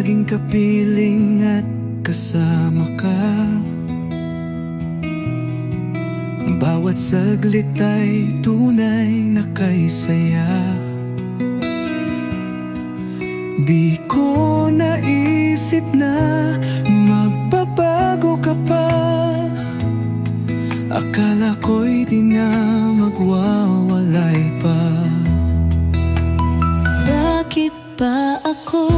laging kapiling at kasama ka. Bawat saglit ay tunay na kaysaya. Di ko naisip na magbabago ka pa. Akala ko'y di na magwawalay pa. Bakit ba ako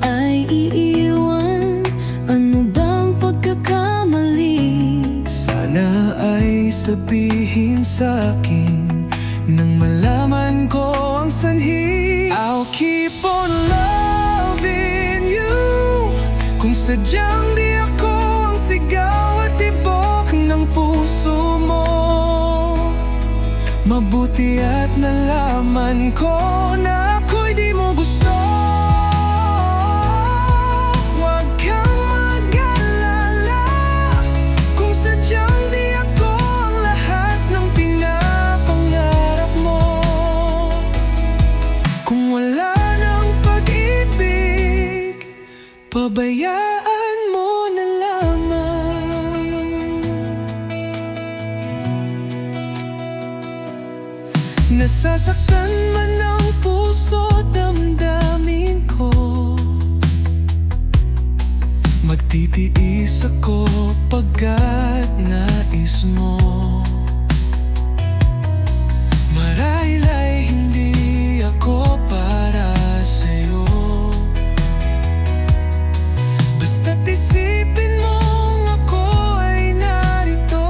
ay iiwan? Ano bang pagkakamali? Sana ay sabihin sa'kin nang malaman ko ang sanhi. I'll keep on loving you. Kung sadyang di ako ang sigaw at tibok ng puso mo, mabuti at nalaman ko na ako'y di mo gusto. Huwag kang mag-alala kung sadyang di ako ang lahat ng pinapangarap mo. Kung wala ng pag-ibig, pabayaan mo na lamang. Nasasaktan man ang puso, damdamin ko. Magtitiis ako pagkat nais mo. Marahil ay hindi ako para sa'yo. Basta't isipin mong ako ay narito.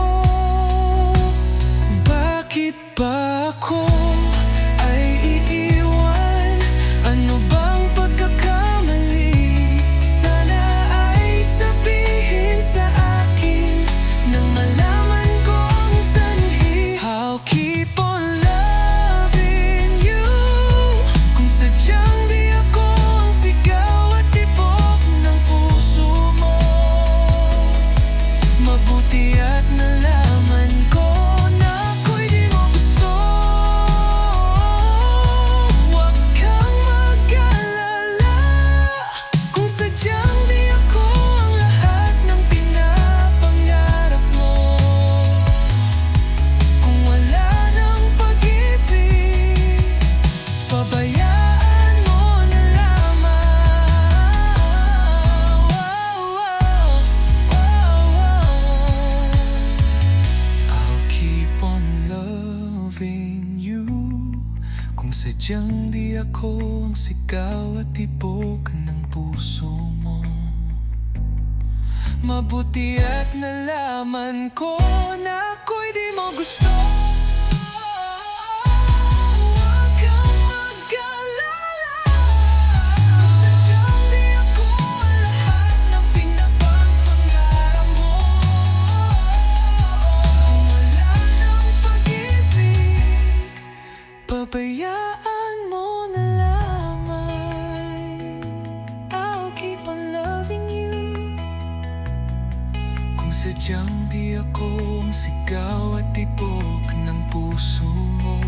Bakit ba ako ay iiwan? Ano bang pagkakamali? Sana ay sabihin sa akin nang malaman ko ang sanhi. I'll keep on loving you. Kung sadyang di ako ang sigaw at tibok ng puso mo, mabuti at nalaman ko na ako'y di mo gusto. Huwag kang mag-alala kung sadyang di ako ang lahat ng pinapangarap mo. Kung wala ng pag-ibig, pabayaan mo na lamang. I'll keep on loving you. Kung sadyang di ako ang sigaw at tibok ng puso mo, mabuti at nalaman ko na ako'y di mo gusto. Huwag kang mag-alala kung sadyang di ako ang lahat ng pinapangarap mo. Kung wala ng pag-ibig, pabayaan mo na lamang. I'll keep on loving you. Kung sadyang di ako ang sigaw at tibok ng puso mo,